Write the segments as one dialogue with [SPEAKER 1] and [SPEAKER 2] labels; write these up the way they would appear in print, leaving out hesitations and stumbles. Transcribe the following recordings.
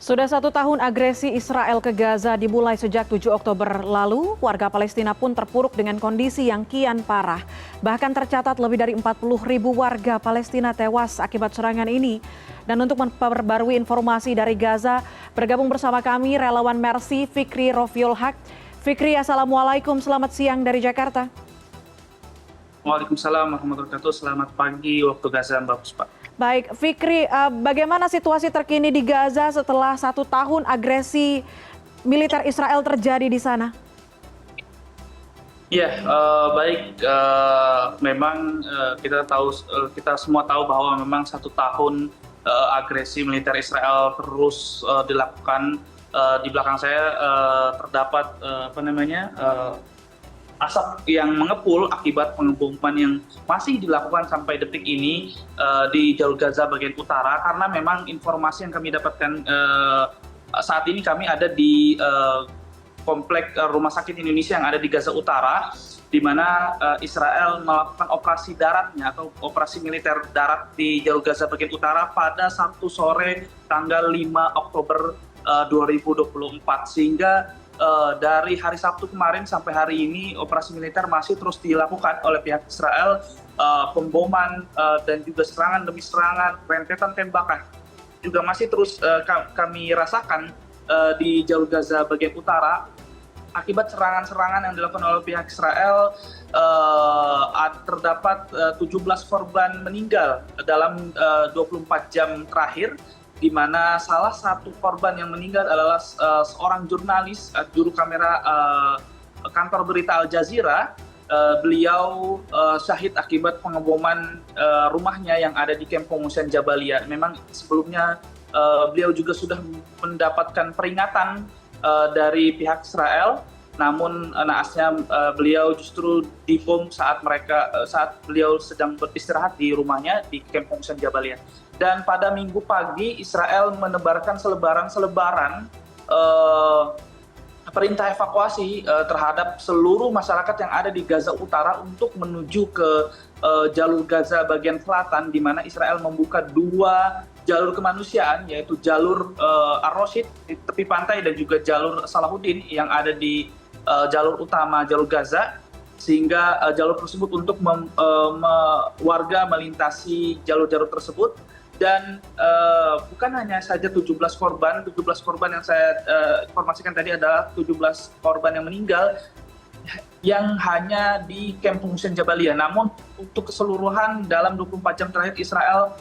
[SPEAKER 1] Sudah 1 tahun agresi Israel ke Gaza dimulai sejak 7 Oktober lalu, warga Palestina pun terpuruk dengan kondisi yang kian parah. Bahkan tercatat lebih dari 40.000 warga Palestina tewas akibat serangan ini. Dan untuk memperbarui informasi dari Gaza, bergabung bersama kami relawan Mercy Fikri Rofiul Haq. Fikri, Assalamualaikum, selamat siang dari Jakarta.
[SPEAKER 2] Waalaikumsalam warahmatullahi wabarakatuh. Selamat pagi waktu Gaza, Mbak Puspa.
[SPEAKER 1] Baik, Fikri, bagaimana situasi terkini di Gaza setelah 1 tahun agresi militer Israel terjadi di sana?
[SPEAKER 2] Ya, baik. Memang kita semua tahu bahwa memang 1 tahun agresi militer Israel terus dilakukan. Di belakang saya terdapat asap yang mengepul akibat pengeboman yang masih dilakukan sampai detik ini di jalur Gaza bagian utara, karena memang informasi yang kami dapatkan saat ini kami ada di komplek Rumah Sakit Indonesia yang ada di Gaza Utara, di mana Israel melakukan operasi daratnya atau operasi militer darat di jalur Gaza bagian utara pada Sabtu sore tanggal 5 Oktober 2024, sehingga dari hari Sabtu kemarin sampai hari ini operasi militer masih terus dilakukan oleh pihak Israel. Pemboman dan juga serangan demi serangan, rentetan tembakan juga masih terus kami rasakan di jalur Gaza bagian utara. Akibat serangan-serangan yang dilakukan oleh pihak Israel, terdapat 17 korban meninggal dalam 24 jam terakhir, di mana salah satu korban yang meninggal adalah seorang jurnalis, juru kamera kantor berita Al Jazeera. Beliau syahid akibat pengeboman rumahnya yang ada di kamp pengungsian Jabalia. Memang sebelumnya beliau juga sudah mendapatkan peringatan dari pihak Israel, namun naasnya beliau justru dibom saat beliau sedang beristirahat di rumahnya di kamp pengungsian Jabalia. Dan pada Minggu pagi Israel menebarkan selebaran perintah evakuasi terhadap seluruh masyarakat yang ada di Gaza Utara untuk menuju ke jalur Gaza bagian selatan, di mana Israel membuka 2 jalur kemanusiaan, yaitu jalur Ar-Roshid di tepi pantai dan juga jalur Salahuddin yang ada di jalur utama jalur Gaza, sehingga jalur tersebut untuk warga melintasi jalur-jalur tersebut. Dan bukan hanya saja 17 korban yang saya informasikan tadi adalah 17 korban yang meninggal yang hanya di kamp pengungsian Jabalia. Namun untuk keseluruhan dalam 24 jam terakhir Israel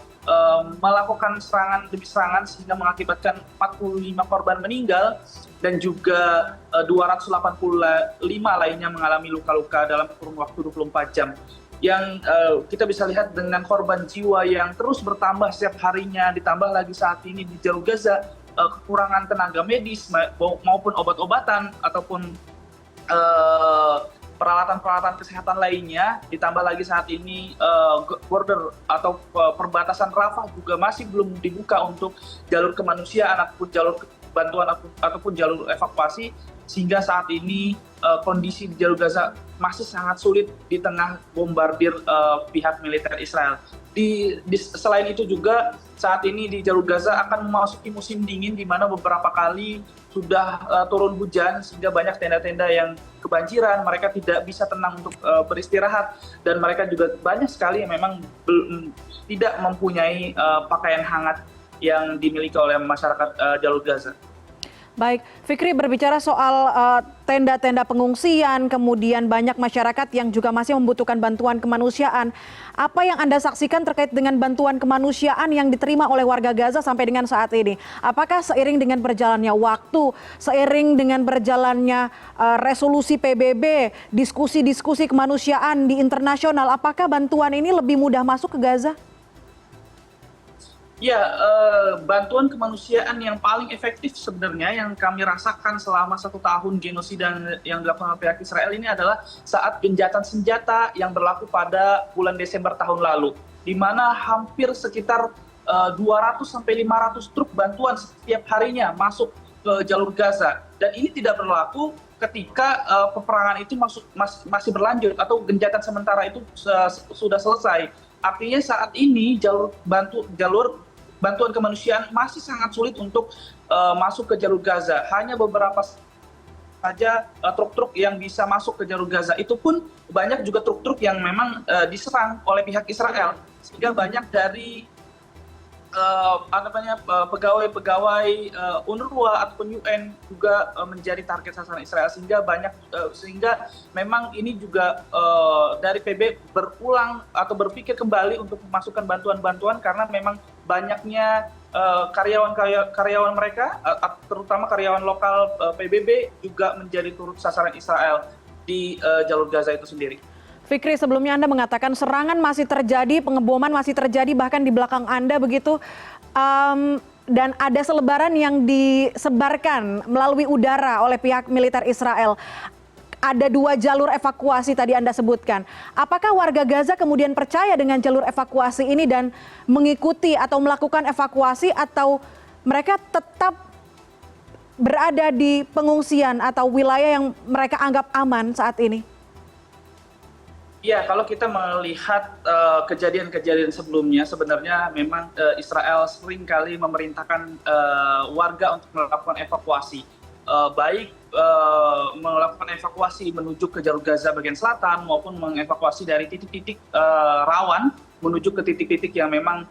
[SPEAKER 2] melakukan serangan demi serangan sehingga mengakibatkan 45 korban meninggal dan juga 285 lainnya mengalami luka-luka dalam kurun waktu 24 jam. Yang kita bisa lihat dengan korban jiwa yang terus bertambah setiap harinya, ditambah lagi saat ini di jalur Gaza kekurangan tenaga medis maupun obat-obatan ataupun peralatan-peralatan kesehatan lainnya, ditambah lagi saat ini border atau perbatasan Rafah juga masih belum dibuka untuk jalur kemanusiaan ataupun jalur bantuan ataupun jalur evakuasi, sehingga saat ini kondisi di jalur Gaza masih sangat sulit di tengah bombardir pihak militer Israel. Selain itu juga saat ini di jalur Gaza akan memasuki musim dingin, di mana beberapa kali sudah turun hujan sehingga banyak tenda-tenda yang kebanjiran, mereka tidak bisa tenang untuk beristirahat, dan mereka juga banyak sekali yang memang tidak mempunyai pakaian hangat yang dimiliki oleh masyarakat jalur Gaza.
[SPEAKER 1] Baik, Fikri, berbicara soal tenda-tenda pengungsian, kemudian banyak masyarakat yang juga masih membutuhkan bantuan kemanusiaan. Apa yang Anda saksikan terkait dengan bantuan kemanusiaan yang diterima oleh warga Gaza sampai dengan saat ini? Apakah seiring dengan berjalannya waktu, seiring dengan berjalannya resolusi PBB, diskusi-diskusi kemanusiaan di internasional, apakah bantuan ini lebih mudah masuk ke Gaza?
[SPEAKER 2] Ya, bantuan kemanusiaan yang paling efektif sebenarnya yang kami rasakan selama 1 tahun genosida yang dilakukan oleh pihak Israel ini adalah saat gencatan senjata yang berlaku pada bulan Desember tahun lalu, di mana hampir sekitar 200-500 truk bantuan setiap harinya masuk ke jalur Gaza. Dan ini tidak berlaku ketika peperangan itu masih berlanjut atau gencatan sementara itu sudah selesai. Artinya saat ini jalur bantuan kemanusiaan masih sangat sulit untuk masuk ke jalur Gaza. Hanya beberapa saja truk-truk yang bisa masuk ke jalur Gaza. Itu pun banyak juga truk-truk yang memang diserang oleh pihak Israel. Sehingga banyak dari pegawai-pegawai UNRWA ataupun UN juga menjadi target sasaran Israel, sehingga memang ini juga dari PB berulang atau berpikir kembali untuk memasukkan bantuan-bantuan karena memang banyaknya karyawan mereka, terutama karyawan lokal PBB juga menjadi turut sasaran Israel di jalur Gaza itu sendiri.
[SPEAKER 1] Fikri, sebelumnya Anda mengatakan serangan masih terjadi, pengeboman masih terjadi bahkan di belakang Anda begitu, dan ada selebaran yang disebarkan melalui udara oleh pihak militer Israel. Ada 2 jalur evakuasi tadi Anda sebutkan. Apakah warga Gaza kemudian percaya dengan jalur evakuasi ini dan mengikuti atau melakukan evakuasi, atau mereka tetap berada di pengungsian atau wilayah yang mereka anggap aman saat ini?
[SPEAKER 2] Ya, kalau kita melihat kejadian-kejadian sebelumnya, sebenarnya memang Israel seringkali memerintahkan warga untuk melakukan evakuasi. Baik melakukan evakuasi menuju ke jalur Gaza bagian selatan maupun mengevakuasi dari titik-titik rawan menuju ke titik-titik yang memang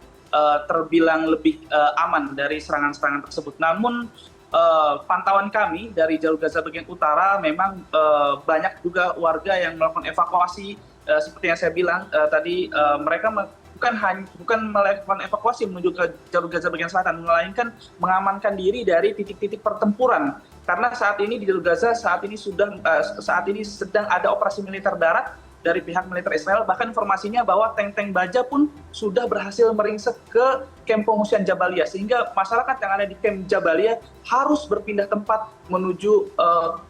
[SPEAKER 2] terbilang lebih aman dari serangan-serangan tersebut. Namun pantauan kami dari jalur Gaza bagian utara memang banyak juga warga yang melakukan evakuasi. Seperti yang saya bilang tadi, mereka bukan melakukan evakuasi menuju ke jalur Gaza bagian selatan, melainkan mengamankan diri dari titik-titik pertempuran. Karena saat ini di jalur Gaza saat ini sedang ada operasi militer darat dari pihak militer Israel. Bahkan informasinya bahwa tank-tank baja pun sudah berhasil meringsek ke kamp pengungsian Jabalia, sehingga masyarakat yang ada di kamp Jabalia harus berpindah tempat menuju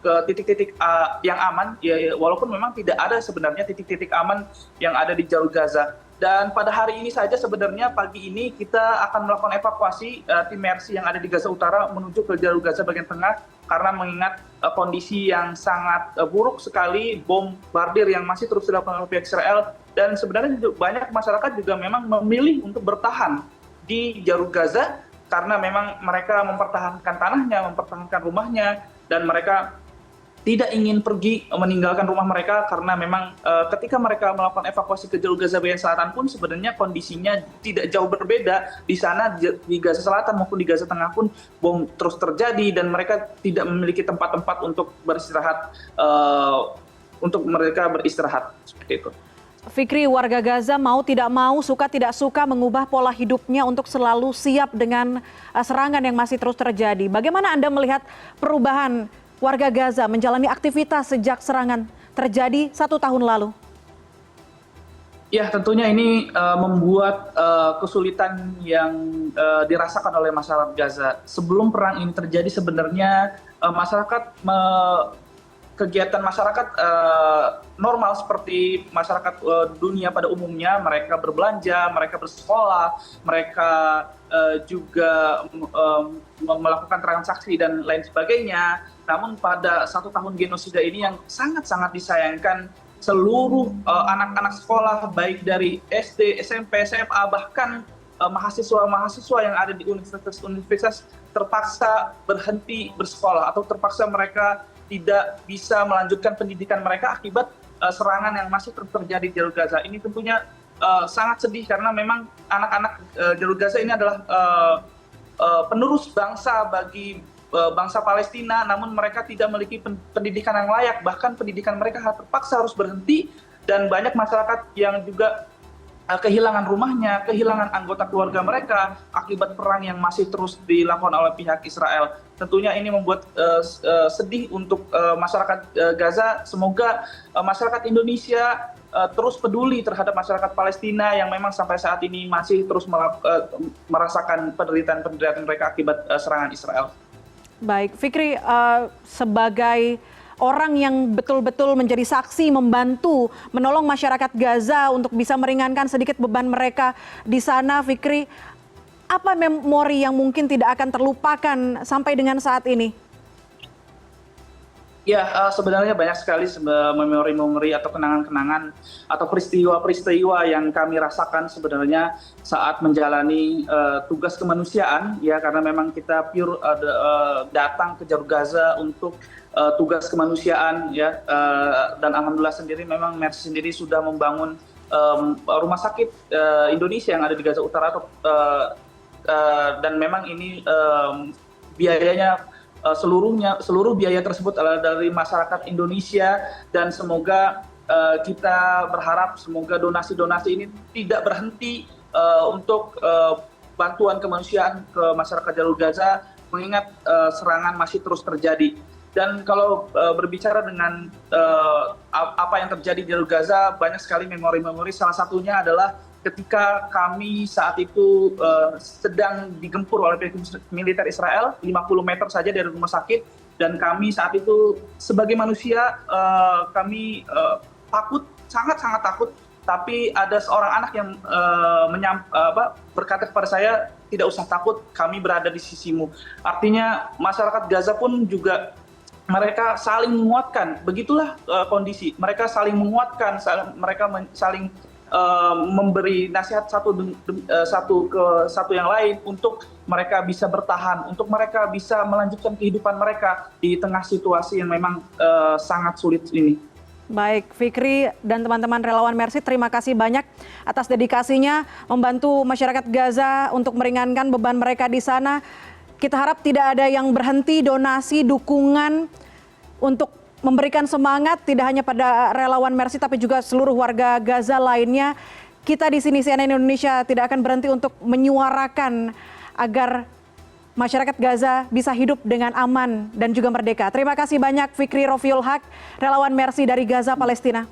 [SPEAKER 2] ke titik-titik yang aman, ya, walaupun memang tidak ada sebenarnya titik-titik aman yang ada di jalur Gaza. Dan pada hari ini saja sebenarnya pagi ini kita akan melakukan evakuasi tim Mercy yang ada di Gaza Utara menuju ke jalur Gaza bagian tengah, karena mengingat kondisi yang sangat buruk sekali, bombardir yang masih terus dilakukan oleh pihak Israel, dan sebenarnya banyak masyarakat juga memang memilih untuk bertahan di jalur Gaza karena memang mereka mempertahankan tanahnya, mempertahankan rumahnya, dan mereka tidak ingin pergi meninggalkan rumah mereka karena memang ketika mereka melakukan evakuasi ke jalur Gaza bagian selatan pun sebenarnya kondisinya tidak jauh berbeda. Di sana di Gaza Selatan maupun di Gaza Tengah pun bom terus terjadi dan mereka tidak memiliki tempat-tempat untuk beristirahat, seperti itu.
[SPEAKER 1] Fikri, warga Gaza mau tidak mau, suka tidak suka mengubah pola hidupnya untuk selalu siap dengan serangan yang masih terus terjadi. Bagaimana Anda melihat perubahan warga Gaza menjalani aktivitas sejak serangan terjadi 1 tahun lalu?
[SPEAKER 2] Ya, tentunya ini membuat kesulitan yang dirasakan oleh masyarakat Gaza. Sebelum perang ini terjadi sebenarnya kegiatan masyarakat normal seperti masyarakat dunia pada umumnya. Mereka berbelanja, mereka bersekolah, mereka juga melakukan transaksi dan lain sebagainya. Namun pada 1 tahun genosida ini yang sangat-sangat disayangkan, seluruh anak-anak sekolah baik dari SD, SMP, SMA, bahkan mahasiswa-mahasiswa yang ada di universitas terpaksa berhenti bersekolah atau terpaksa mereka tidak bisa melanjutkan pendidikan mereka akibat serangan yang masih terjadi di jalur Gaza. Ini tentunya sangat sedih karena memang anak-anak jalur Gaza ini adalah penerus bangsa bagi bangsa Palestina, namun mereka tidak memiliki pendidikan yang layak, bahkan pendidikan mereka terpaksa harus berhenti, dan banyak masyarakat yang juga kehilangan rumahnya, kehilangan anggota keluarga mereka akibat perang yang masih terus dilakukan oleh pihak Israel. Tentunya ini membuat sedih untuk masyarakat Gaza. Semoga masyarakat Indonesia terus peduli terhadap masyarakat Palestina yang memang sampai saat ini masih terus merasakan penderitaan mereka akibat serangan Israel.
[SPEAKER 1] Baik, Fikri, sebagai orang yang betul-betul menjadi saksi, membantu, menolong masyarakat Gaza untuk bisa meringankan sedikit beban mereka di sana, Fikri, apa memori yang mungkin tidak akan terlupakan sampai dengan saat ini?
[SPEAKER 2] Ya, sebenarnya banyak sekali memori-memori atau kenangan-kenangan atau peristiwa-peristiwa yang kami rasakan sebenarnya saat menjalani tugas kemanusiaan, ya karena memang kita pure datang ke Jalur Gaza untuk tugas kemanusiaan, ya dan alhamdulillah sendiri memang Mercy sendiri sudah membangun rumah sakit Indonesia yang ada di Gaza Utara dan memang ini biayanya seluruh biaya tersebut adalah dari masyarakat Indonesia dan semoga kita berharap semoga donasi-donasi ini tidak berhenti untuk bantuan kemanusiaan ke masyarakat Jalur Gaza mengingat serangan masih terus terjadi. Dan kalau berbicara dengan apa yang terjadi di Jalur Gaza, banyak sekali memori-memori. Salah satunya adalah ketika kami saat itu sedang digempur oleh militer Israel 50 meter saja dari rumah sakit, dan kami saat itu sebagai manusia kami takut, sangat-sangat takut, tapi ada seorang anak yang berkata kepada saya, tidak usah takut, kami berada di sisimu. Artinya masyarakat Gaza pun juga mereka saling menguatkan, begitulah kondisi, mereka saling menguatkan, mereka saling memberi nasihat satu ke satu yang lain untuk mereka bisa bertahan, untuk mereka bisa melanjutkan kehidupan mereka di tengah situasi yang memang sangat sulit ini.
[SPEAKER 1] Baik, Fikri dan teman-teman relawan Mercy, terima kasih banyak atas dedikasinya membantu masyarakat Gaza untuk meringankan beban mereka di sana. Kita harap tidak ada yang berhenti donasi, dukungan untuk memberikan semangat tidak hanya pada relawan Mercy tapi juga seluruh warga Gaza lainnya. Kita di sini CNN Indonesia tidak akan berhenti untuk menyuarakan agar masyarakat Gaza bisa hidup dengan aman dan juga merdeka. Terima kasih banyak Fikri Rofiul Haq, relawan Mercy dari Gaza, Palestina.